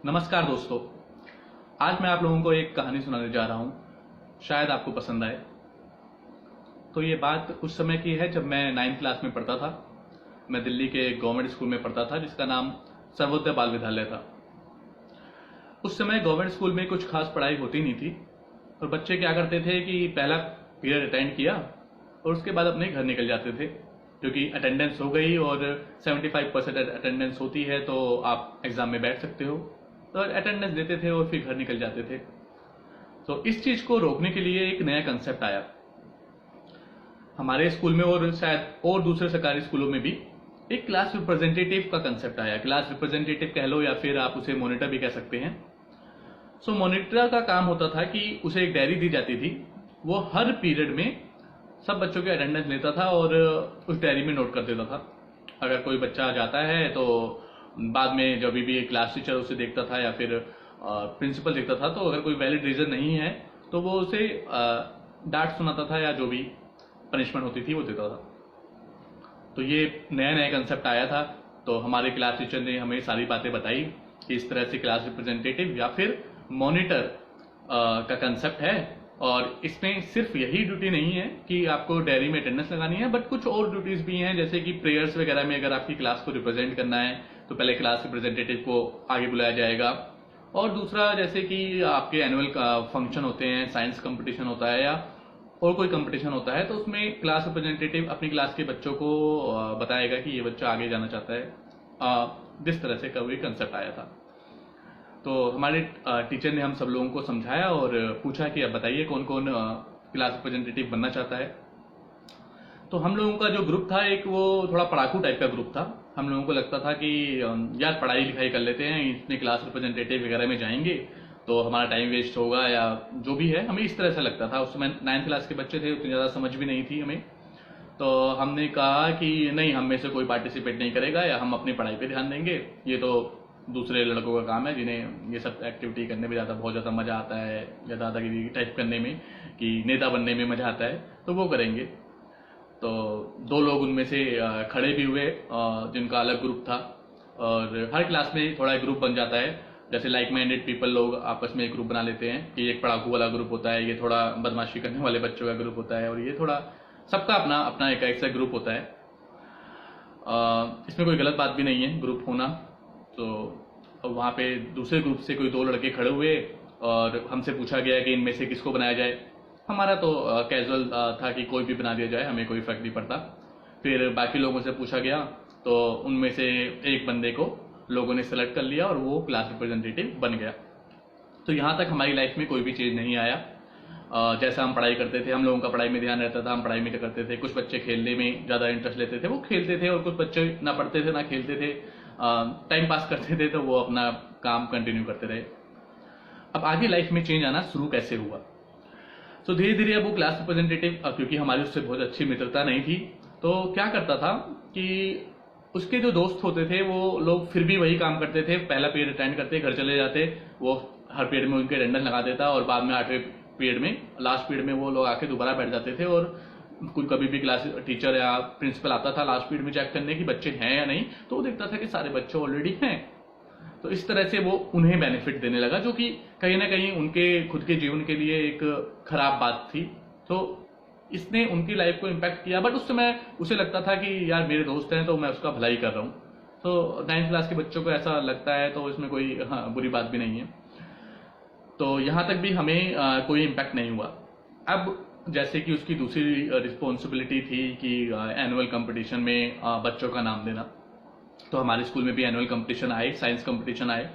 नमस्कार दोस्तों। आज मैं आप लोगों को एक कहानी सुनाने जा रहा हूँ। शायद आपको पसंद आए। तो ये बात उस समय की है जब मैं 9th क्लास में पढ़ता था। मैं दिल्ली के एक गवर्नमेंट स्कूल में पढ़ता था जिसका नाम सर्वोदय बाल विद्यालय था। उस समय गवर्नमेंट स्कूल में कुछ खास पढ़ाई होती नहीं थी और बच्चे क्या करते थे कि पहला पीरियड अटेंड किया और उसके बाद अपने घर निकल जाते थे, क्योंकि अटेंडेंस हो गई और 75% अटेंडेंस होती है तो आप एग्जाम में बैठ सकते हो। तो अटेंडेंस देते थे और फिर घर निकल जाते थे। तो इस चीज को रोकने के लिए एक नया कंसेप्ट आया हमारे स्कूल में और शायद और दूसरे सरकारी स्कूलों में भी। एक क्लास रिप्रेजेंटेटिव का कंसेप्ट आया। क्लास रिप्रेजेंटेटिव कह लो या फिर आप उसे मॉनिटर भी कह सकते हैं। सो मॉनिटर का काम होता था कि उसे एक डायरी दी जाती थी। वो हर पीरियड में सब बच्चों के अटेंडेंस लेता था और उस डायरी में नोट कर देता था। अगर कोई बच्चा जाता है तो बाद में जब भी क्लास टीचर उसे देखता था या फिर प्रिंसिपल देखता था, तो अगर कोई वैलिड रीजन नहीं है तो वो उसे डांट सुनाता था या जो भी पनिशमेंट होती थी वो देता था। तो ये नया नया कंसेप्ट आया था। तो हमारे क्लास टीचर ने हमें सारी बातें बताई कि इस तरह से क्लास रिप्रेजेंटेटिव या फिर मॉनिटर का कंसेप्ट है और इसमें सिर्फ यही ड्यूटी नहीं है कि आपको डायरी में अटेंडेंस लगानी है, बट कुछ और ड्यूटीज भी हैं, जैसे कि प्रेयर्स वगैरह में अगर आपकी क्लास को रिप्रेजेंट करना है तो पहले क्लास रिप्रेजेंटेटिव को आगे बुलाया जाएगा। और दूसरा जैसे कि आपके एनुअल फंक्शन होते हैं, साइंस कंपटीशन होता है या और कोई कंपटीशन होता है, तो उसमें क्लास रिप्रेजेंटेटिव अपनी क्लास के बच्चों को बताएगा कि ये बच्चा आगे जाना चाहता है। जिस तरह से कभी कंसेप्ट आया था तो हमारे टीचर ने हम सब लोगों को समझाया और पूछा कि अब बताइए कौन कौन क्लास रिप्रेजेंटेटिव बनना चाहता है। तो हम लोगों का जो ग्रुप था एक वो थोड़ा पढ़ाकू टाइप का ग्रुप था। हम लोगों को लगता था कि यार पढ़ाई लिखाई कर लेते हैं, इसमें क्लास रिप्रेजेंटेटिव वगैरह में जाएंगे तो हमारा टाइम वेस्ट होगा या जो भी है, हमें इस तरह से लगता था। उस समय 9th क्लास के बच्चे थे, उतनी ज़्यादा समझ भी नहीं थी हमें। तो हमने कहा कि नहीं, हम में से कोई पार्टिसिपेट नहीं करेगा या हम अपनी पढ़ाई पे ध्यान देंगे। ये तो दूसरे लड़कों का काम है जिन्हें ये सब एक्टिविटी करने में बहुत ज़्यादा मज़ा आता है या दादागिरी टाइप करने में, कि नेता बनने में मज़ा आता है, तो वो करेंगे। तो दो लोग उनमें से खड़े भी हुए जिनका अलग ग्रुप था। और हर क्लास में थोड़ा एक ग्रुप बन जाता है, जैसे लाइक माइंडेड पीपल लोग आपस में एक ग्रुप बना लेते हैं कि एक पढ़ाकू वाला ग्रुप होता है, ये थोड़ा बदमाशी करने वाले बच्चों का ग्रुप होता है और ये थोड़ा सबका अपना अपना एक ऐसा ग्रुप होता है। इसमें कोई गलत बात भी नहीं है ग्रुप होना। तो वहाँ पे दूसरे ग्रुप से कोई दो लड़के खड़े हुए और हमसे पूछा गया कि इनमें से किसको बनाया जाए। हमारा तो कैजुअल था कि कोई भी बना दिया जाए, हमें कोई फर्क नहीं पड़ता। फिर बाकी लोगों से पूछा गया तो उनमें से एक बंदे को लोगों ने सेलेक्ट कर लिया और वो क्लास रिप्रेजेंटेटिव बन गया। तो यहाँ तक हमारी लाइफ में कोई भी चेंज नहीं आया। जैसा हम पढ़ाई करते थे, हम लोगों का पढ़ाई में ध्यान रहता था, हम पढ़ाई में करते थे। कुछ बच्चे खेलने में ज़्यादा इंटरेस्ट लेते थे, वो खेलते थे, और कुछ बच्चे ना पढ़ते थे ना खेलते थे, टाइम पास करते थे, तो वो अपना काम कंटिन्यू करते रहे। अब आगे लाइफ में चेंज आना शुरू कैसे हुआ? तो धीरे धीरे अब वो क्लास रिप्रेजेंटेटिव, क्योंकि हमारी उससे बहुत अच्छी मित्रता नहीं थी, तो क्या करता था कि उसके जो दोस्त होते थे वो लोग फिर भी वही काम करते थे। पहला पीरियड अटेंड करते, घर चले जाते, वो हर पीरियड में उनके अटेंडेंस लगा देता और बाद में 8वें पीरियड में, लास्ट पीरियड में वो लोग आके दोबारा बैठ जाते थे। और कुछ कभी भी क्लास टीचर या प्रिंसिपल आता था लास्ट पीरियड में चेक करने की बच्चे हैं या नहीं, तो वो देखता था कि सारे बच्चे ऑलरेडी हैं। तो इस तरह से वो उन्हें बेनिफिट देने लगा, जो कि कहीं ना कहीं उनके खुद के जीवन के लिए एक खराब बात थी। तो इसने उनकी लाइफ को इम्पैक्ट किया, बट उस समय उसे लगता था कि यार मेरे दोस्त हैं तो मैं उसका भलाई कर रहा हूँ। तो 9th क्लास के बच्चों को ऐसा लगता है, तो इसमें कोई बुरी बात भी नहीं है। तो यहाँ तक भी हमें कोई इम्पैक्ट नहीं हुआ। अब जैसे कि उसकी दूसरी रिस्पॉन्सिबिलिटी थी कि एनुअल कंपटीशन में बच्चों का नाम देना। तो हमारे स्कूल में भी एनुअल कंपटीशन आए, साइंस कंपटीशन आए।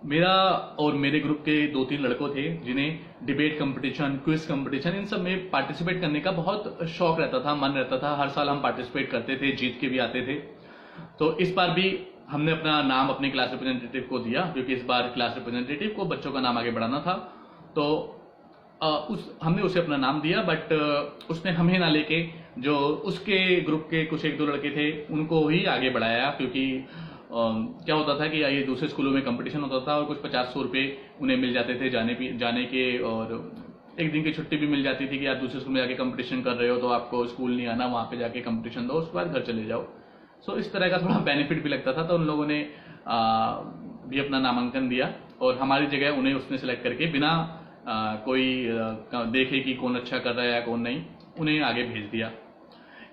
मेरा और मेरे ग्रुप के 2-3 लड़कों थे जिन्हें डिबेट कंपटीशन, क्विज कंपटीशन, इन सब में पार्टिसिपेट करने का बहुत शौक रहता था, मन रहता था। हर साल हम पार्टिसिपेट करते थे, जीत के भी आते थे। तो इस बार भी हमने अपना नाम अपने क्लास रिप्रेजेंटेटिव को दिया, क्योंकि इस बार क्लास रिप्रेजेंटेटिव को बच्चों का नाम आगे बढ़ाना था। तो हमने उसे अपना नाम दिया, बट उसने हमें ना लेके जो उसके ग्रुप के कुछ एक दो लड़के थे उनको ही आगे बढ़ाया। क्योंकि क्या होता था कि ये दूसरे स्कूलों में कंपटीशन होता था और कुछ 50-100 रुपये उन्हें मिल जाते थे जाने के, और एक दिन की छुट्टी भी मिल जाती थी कि यार दूसरे स्कूल में जाके कंपटीशन कर रहे हो तो आपको स्कूल नहीं आना, वहाँ पे जाके कंपटीशन दो, उसके बाद घर चले जाओ। सो इस तरह का थोड़ा बेनिफिट भी लगता था। तो उन लोगों ने भी अपना नामांकन दिया और हमारी जगह उन्हें उसने सेलेक्ट करके बिना कोई देखे कि कौन अच्छा कर रहा है या कौन नहीं, उन्हें आगे भेज दिया।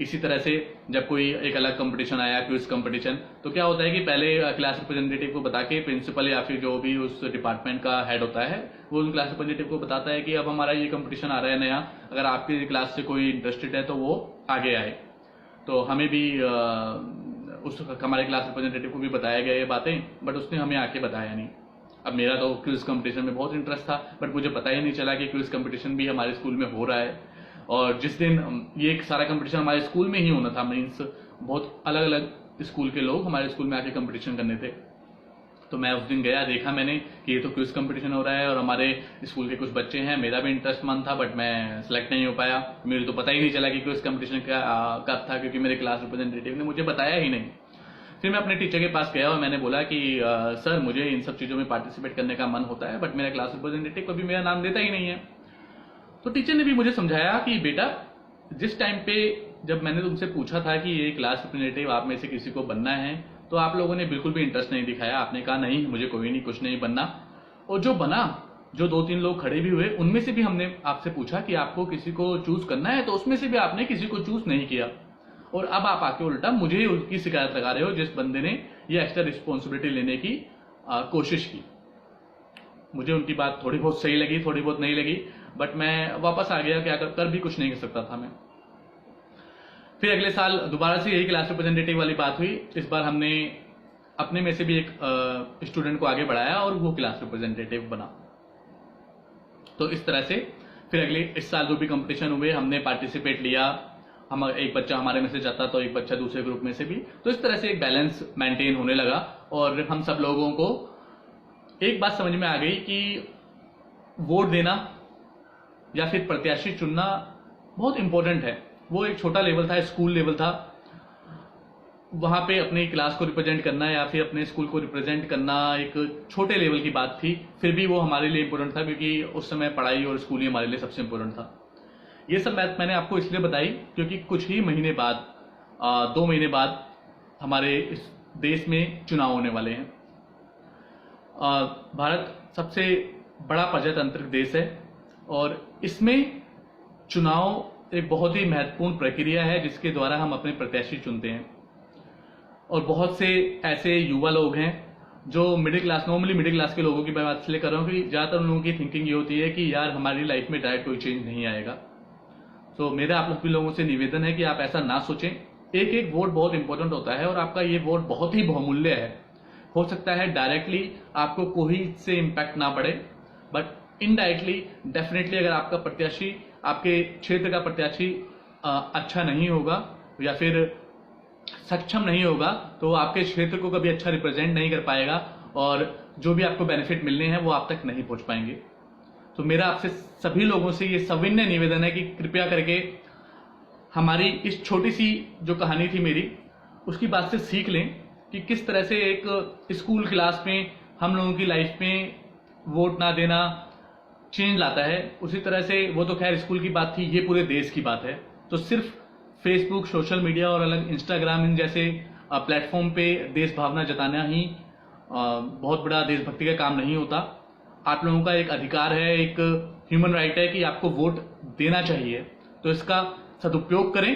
इसी तरह से जब कोई एक अलग कंपटीशन आया, क्विज कंपटीशन, तो क्या होता है कि पहले क्लास रिप्रेजेंटेटिव को बता के प्रिंसिपल या फिर जो भी उस डिपार्टमेंट का हेड होता है वो उन क्लास रिप्रेजेंटेटिव को बताता है कि अब हमारा ये कंपटीशन आ रहा है नया, अगर आपकी क्लास से कोई इंटरेस्टेड है तो वो आगे आए। तो हमें भी हमारे क्लास रिप्रेजेंटेटिव को भी बताया गया ये बातें, बट उसने हमें आके बताया नहीं। अब मेरा तो क्विज कंपटीशन में बहुत इंटरेस्ट था, बट मुझे पता ही नहीं चला कि क्विज कंपटीशन भी हमारे स्कूल में हो रहा है। और जिस दिन ये सारा कंपटीशन हमारे स्कूल में ही होना था, मीन्स बहुत अलग अलग स्कूल के लोग हमारे स्कूल में आके कंपटीशन करने थे। तो मैं उस दिन गया, देखा मैंने कि ये तो क्विज कंपटीशन हो रहा है और हमारे स्कूल के कुछ बच्चे हैं, मेरा भी इंटरेस्ट मन था, बट मैं सेलेक्ट नहीं हो पाया। मेरे तो पता ही नहीं चला कि क्विज कंपटीशन कब था, क्योंकि मेरे क्लास रिप्रेजेंटेटिव ने मुझे बताया ही नहीं। फिर मैं अपने टीचर के पास गया और मैंने बोला कि सर मुझे इन सब चीज़ों में पार्टिसिपेट करने का मन होता है, बट मेरा क्लास रिप्रेजेंटेटिव कभी मेरा नाम देता ही नहीं है। तो टीचर ने भी मुझे समझाया कि बेटा, जिस टाइम पे जब मैंने तुमसे पूछा था कि ये क्लास रिप्रेजेंटेटिव आप में से किसी को बनना है, तो आप लोगों ने बिल्कुल भी इंटरेस्ट नहीं दिखाया। आपने कहा नहीं मुझे कोई नहीं, कुछ नहीं बनना। और जो बना, जो 2-3 लोग खड़े भी हुए, उनमें से भी हमने आपसे पूछा कि आपको किसी को चूज करना है, तो उसमें से भी आपने किसी को चूज नहीं किया। और अब आप आके उल्टा मुझे ही उसकी शिकायत लगा रहे हो, जिस बंदे ने ये एक्स्ट्रा रिस्पॉन्सिबिलिटी लेने की कोशिश की। मुझे उनकी बात थोड़ी बहुत सही लगी, थोड़ी बहुत नहीं लगी, बट मैं वापस आ गया, क्या कर भी कुछ नहीं कर सकता था मैं। फिर अगले साल दोबारा से यही क्लास रिप्रेजेंटेटिव वाली बात हुई। इस बार हमने अपने में से भी एक स्टूडेंट को आगे बढ़ाया और वो क्लास रिप्रेजेंटेटिव बना। तो इस तरह से फिर अगले इस साल जो भी कंपटीशन हुए हमने पार्टिसिपेट लिया। हम एक बच्चा हमारे में से जाता तो एक बच्चा दूसरे ग्रुप में से भी, तो इस तरह से एक बैलेंस मेंटेन होने लगा। और हम सब लोगों को एक बात समझ में आ गई कि वोट देना या फिर प्रत्याशी चुनना बहुत इंपॉर्टेंट है। वो एक छोटा लेवल था, स्कूल लेवल था, वहां पे अपनी क्लास को रिप्रेजेंट करना या फिर अपने स्कूल को रिप्रेजेंट करना एक छोटे लेवल की बात थी, फिर भी वो हमारे लिए इंपॉर्टेंट था, क्योंकि उस समय पढ़ाई और स्कूल ही हमारे लिए सबसे इंपॉर्टेंट था। ये सब बात मैंने आपको इसलिए बताई क्योंकि कुछ ही महीने बाद 2 महीने बाद हमारे इस देश में चुनाव होने वाले हैं। भारत सबसे बड़ा प्रजातांत्रिक देश है और इसमें चुनाव एक बहुत ही महत्वपूर्ण प्रक्रिया है जिसके द्वारा हम अपने प्रत्याशी चुनते हैं। और बहुत से ऐसे युवा लोग हैं जो नॉर्मली मिडिल क्लास के लोगों की बात इसलिए कर रहा हूँ कि ज़्यादातर उन लोगों की थिंकिंग ये होती है कि यार हमारी लाइफ में डायरेक्ट कोई चेंज नहीं आएगा। तो मेरा आप लोगों से निवेदन है कि आप ऐसा ना सोचें। एक एक वोट बहुत इंपॉर्टेंट होता है और आपका ये वोट बहुत ही बहुमूल्य है। हो सकता है डायरेक्टली आपको कोई इससे इम्पैक्ट ना पड़े, बट इनडायरेक्टली डेफिनेटली अगर आपका प्रत्याशी, आपके क्षेत्र का प्रत्याशी अच्छा नहीं होगा या फिर सक्षम नहीं होगा, तो आपके क्षेत्र को कभी अच्छा रिप्रेजेंट नहीं कर पाएगा और जो भी आपको बेनिफिट मिलने हैं वो आप तक नहीं पहुंच पाएंगे। तो मेरा आपसे सभी लोगों से ये सविनय निवेदन है कि कृपया करके हमारी इस छोटी सी जो कहानी थी मेरी, उसकी बात से सीख लें कि किस तरह से एक स्कूल क्लास में हम लोगों की लाइफ में वोट ना देना चेंज लाता है। उसी तरह से वो तो खैर स्कूल की बात थी, ये पूरे देश की बात है। तो सिर्फ फेसबुक, सोशल मीडिया और अलग इंस्टाग्राम इन जैसे प्लेटफॉर्म पे देश भावना जताना ही बहुत बड़ा देशभक्ति का काम नहीं होता। आप लोगों का एक अधिकार है, एक ह्यूमन राइट है कि आपको वोट देना चाहिए। तो इसका सदुपयोग करें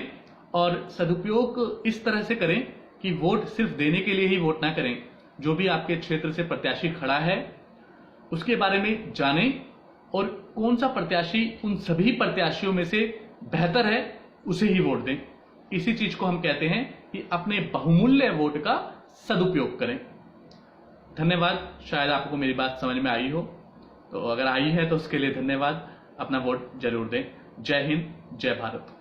और सदुपयोग इस तरह से करें कि वोट सिर्फ देने के लिए ही वोट ना करें। जो भी आपके क्षेत्र से प्रत्याशी खड़ा है उसके बारे में जानें और कौन सा प्रत्याशी उन सभी प्रत्याशियों में से बेहतर है उसे ही वोट दें। इसी चीज को हम कहते हैं कि अपने बहुमूल्य वोट का सदुपयोग करें। धन्यवाद। शायद आपको मेरी बात समझ में आई हो, तो अगर आई है तो उसके लिए धन्यवाद। अपना वोट जरूर दें। जय हिंद, जय भारत।